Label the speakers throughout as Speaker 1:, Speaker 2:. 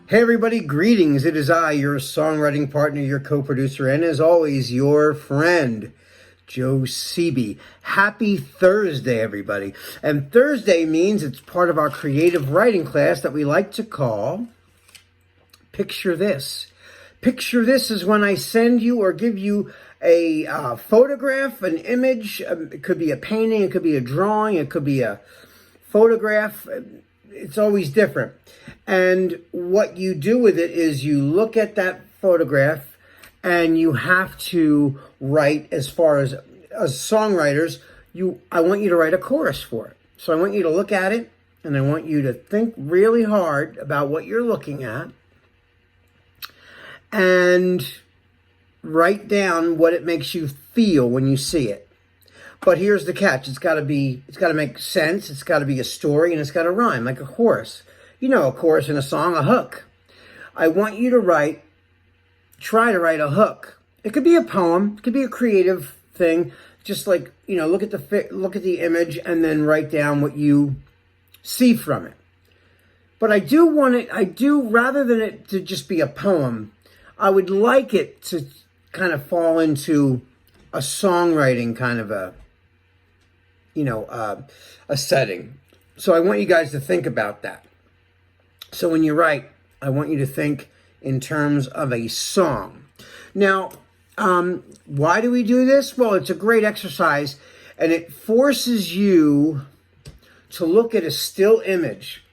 Speaker 1: Hey everybody, greetings. It is I, your songwriting partner, your co-producer, and as always, your friend, Joe Seeby. Happy Thursday, everybody. And Thursday means it's part of our creative writing class that we like to call Picture This. Picture This is when I send you or give you a photograph, an image. It could be a painting, it could be a drawing, it could be a photograph. It's always different. And what you do with it is you look at that photograph and you have to write, as songwriters, I want you to write a chorus for it. So I want you to look at it and I want you to think really hard about what you're looking at and write down what it makes you feel when you see it. But here's the catch. It's got to make sense. It's got to be a story, and it's got to rhyme like a chorus. You know, a chorus in a song, a hook. I want you to try to write a hook. It could be a poem. It could be a creative thing. Just like, look at the image and then write down what you see from it. But rather than it to just be a poem, I would like it to kind of fall into a songwriting kind of a setting. So I want you guys to think about that. So when you write, I want you to think in terms of a song. Now, why do we do this? Well, it's a great exercise, and it forces you to look at a still image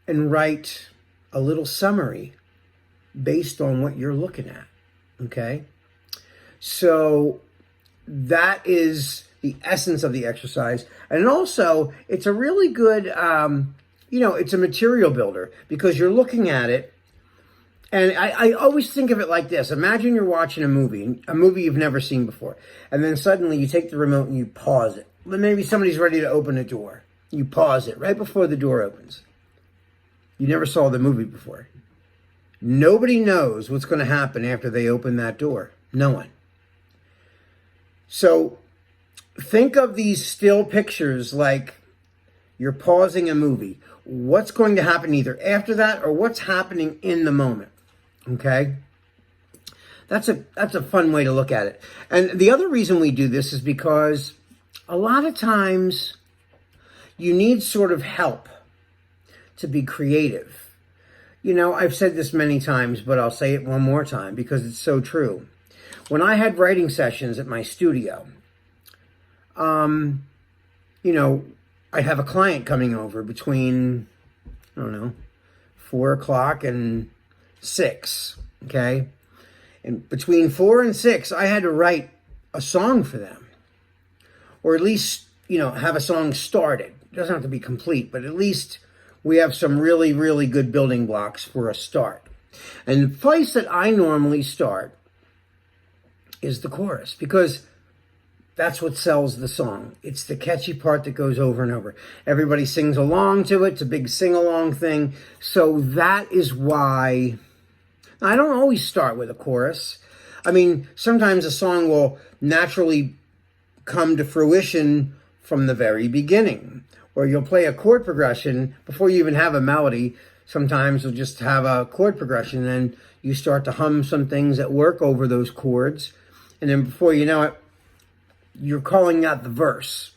Speaker 1: and write a little summary based on what you're looking at, okay? So that is the essence of the exercise. And also, it's a really good, it's a material builder because you're looking at it. And I always think of it like this. Imagine you're watching a movie you've never seen before. And then suddenly you take the remote and you pause it. Maybe somebody's ready to open a door. You pause it right before the door opens. You never saw the movie before. Nobody knows what's going to happen after they open that door. No one. So think of these still pictures like you're pausing a movie. What's going to happen either after that or what's happening in the moment? Okay? That's a fun way to look at it. And the other reason we do this is because a lot of times you need sort of help to be creative. I've said this many times, but I'll say it one more time because it's so true. When I had writing sessions at my studio, I'd have a client coming over between, 4 o'clock and 6, okay? And between 4 and 6, I had to write a song for them. Or at least, have a song started. It doesn't have to be complete, but at least we have some really, really good building blocks for a start. And the place that I normally start is the chorus, because that's what sells the song. It's the catchy part that goes over and over. Everybody sings along to it. It's a big sing-along thing. So that is why I don't always start with a chorus. I mean, sometimes a song will naturally come to fruition from the very beginning. Or you'll play a chord progression before you even have a melody. Sometimes you'll just have a chord progression, and then you start to hum some things that work over those chords. And then before you know it, you're calling out the verse.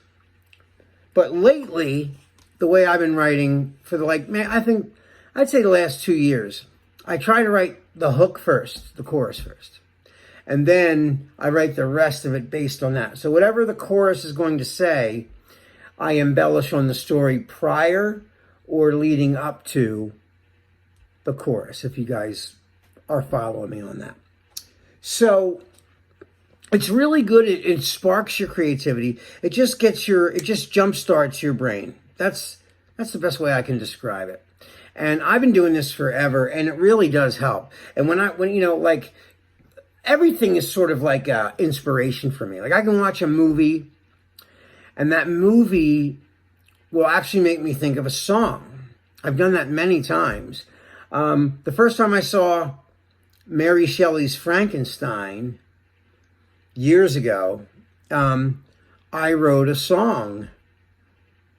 Speaker 1: But lately, the way I've been writing I'd say the last 2 years, I try to write the hook first, the chorus first. And then I write the rest of it based on that. So whatever the chorus is going to say, I embellish on the story prior or leading up to the chorus, if you guys are following me on that. So it's really good. It sparks your creativity. It just jumpstarts your brain. That's the best way I can describe it. And I've been doing this forever, and it really does help. And when everything is sort of like inspiration for me. Like I can watch a movie, and that movie will actually make me think of a song. I've done that many times. The first time I saw Mary Shelley's Frankenstein years ago, I wrote a song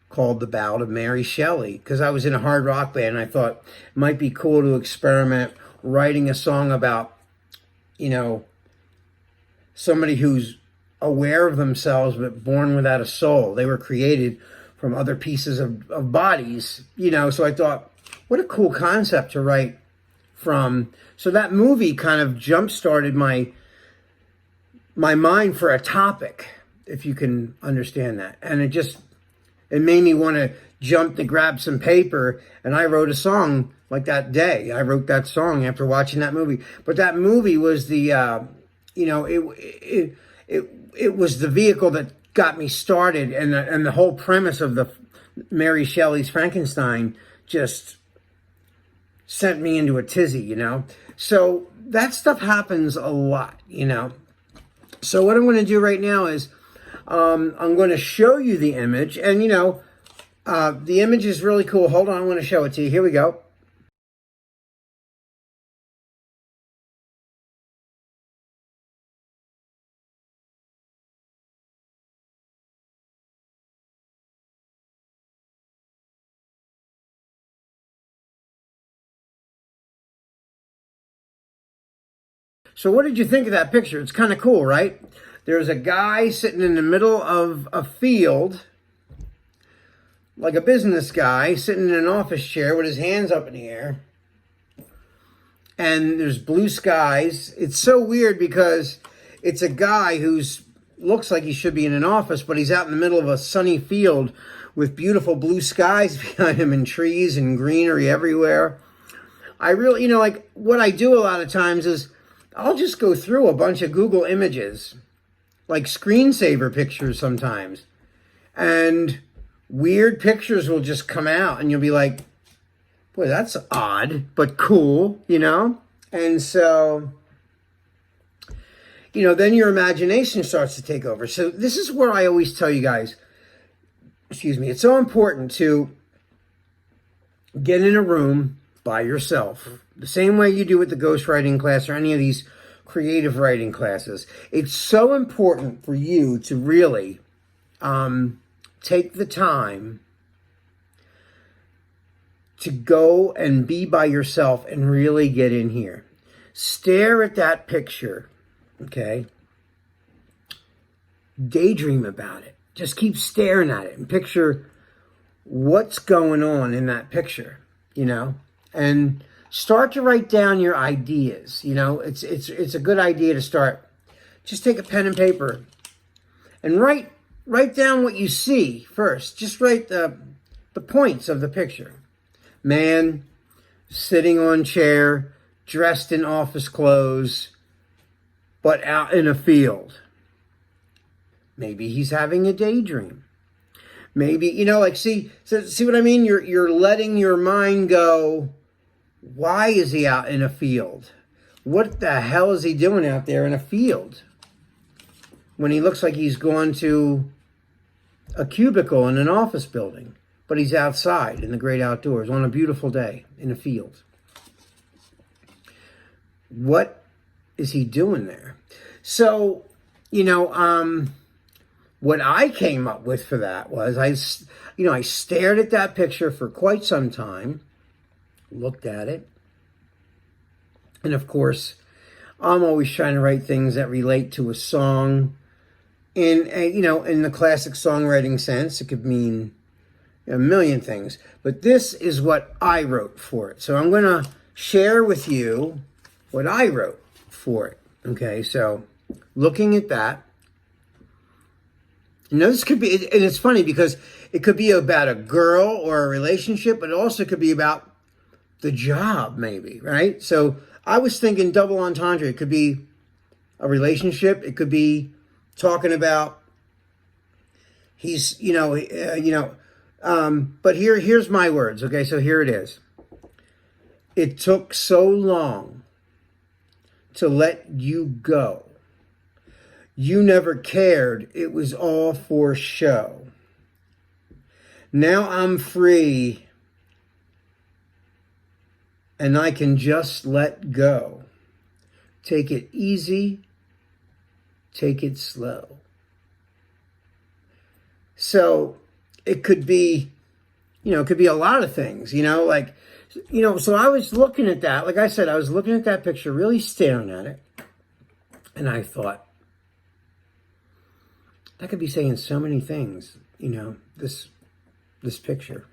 Speaker 1: called The Ballad of Mary Shelley, because I was in a hard rock band and I thought it might be cool to experiment writing a song about, you know, somebody who's aware of themselves but born without a soul. They were created from other pieces of bodies, you know. So I thought, what a cool concept to write from. So that movie kind of jump-started my mind for a topic, if you can understand that. And it made me want to jump to grab some paper, and I wrote a song like that day. I wrote that song after watching that movie. But that movie was the, you know, it was the vehicle that got me started, and the whole premise of the Mary Shelley's Frankenstein just sent me into a tizzy, you know. So that stuff happens a lot, you know. So what I'm going to do right now is I'm going to show you the image, and you know, the image is really cool. Hold on, I'm going to show it to you. Here we go. So what did you think of that picture? It's kind of cool, right? There's a guy sitting in the middle of a field, like a business guy, sitting in an office chair with his hands up in the air. And there's blue skies. It's so weird because it's a guy who's looks like he should be in an office, but he's out in the middle of a sunny field with beautiful blue skies behind him and trees and greenery everywhere. I really, you know, like what I do a lot of times is I'll just go through a bunch of Google images, like screensaver pictures sometimes, and weird pictures will just come out and you'll be like, boy, that's odd, but cool, you know? And so, you know, then your imagination starts to take over. So this is where I always tell you guys, excuse me, it's so important to get in a room by yourself, the same way you do with the ghostwriting class or any of these creative writing classes. It's so important for you to really take the time to go and be by yourself and really get in here. Stare at that picture, okay? Daydream about it. Just keep staring at it and picture what's going on in that picture, you know? And start to write down your ideas. You know, it's a good idea to start. Just take a pen and paper and write down what you see first. Just write the points of the picture. Man sitting on chair, dressed in office clothes, but out in a field. Maybe he's having a daydream. Maybe, you know, like see what I mean? You're letting your mind go. Why is he out in a field? What the hell is he doing out there in a field? When he looks like he's gone to a cubicle in an office building, but he's outside in the great outdoors on a beautiful day in a field. What is he doing there? So, you know, what I came up with for that was I stared at that picture for quite some time. Looked at it. And of course, I'm always trying to write things that relate to a song in the classic songwriting sense. It could mean a million things, but this is what I wrote for it. So I'm going to share with you what I wrote for it. Okay, so looking at that, you know, this could be, and it's funny because it could be about a girl or a relationship, but it also could be about the job, maybe, right? So I was thinking double entendre. It could be a relationship. It could be talking about he's, but here's my words. Okay, so here it is. It took so long to let you go. You never cared. It was all for show. Now I'm free. And I can just let go. Take it easy. Take it slow. So it could be, it could be a lot of things, like, so I was looking at that. Like I said, I was looking at that picture, really staring at it. And I thought, that could be saying so many things, this picture.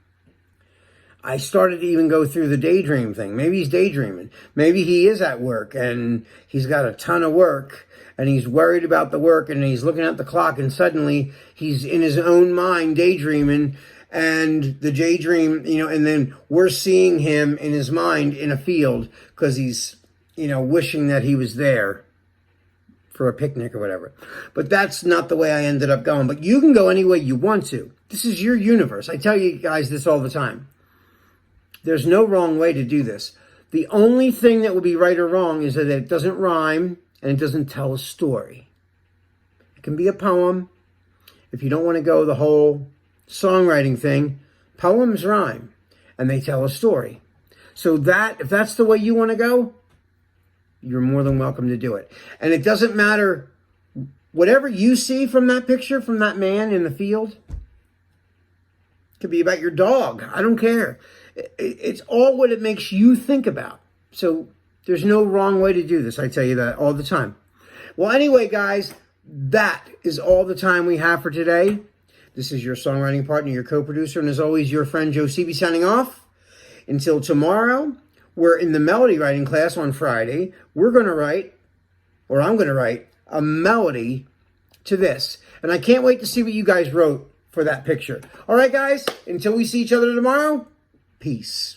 Speaker 1: I started to even go through the daydream thing. Maybe he's daydreaming. Maybe he is at work and he's got a ton of work and he's worried about the work and he's looking at the clock and suddenly he's in his own mind daydreaming, and the daydream, and then we're seeing him in his mind in a field because he's, wishing that he was there for a picnic or whatever. But that's not the way I ended up going. But you can go any way you want to. This is your universe. I tell you guys this all the time. There's no wrong way to do this. The only thing that would be right or wrong is that it doesn't rhyme and it doesn't tell a story. It can be a poem. If you don't want to go the whole songwriting thing, poems rhyme and they tell a story. So if that's the way you want to go, you're more than welcome to do it. And it doesn't matter whatever you see from that picture, from that man in the field. It could be about your dog. I don't care. It's all what it makes you think about. So there's no wrong way to do this. I tell you that all the time. Well, anyway, guys, that is all the time we have for today. This is your songwriting partner, your co-producer, and as always, your friend Joe Seavey signing off. Until tomorrow, we're in the melody writing class on Friday. I'm going to write a melody to this. And I can't wait to see what you guys wrote for that picture. All right, guys, until we see each other tomorrow, peace.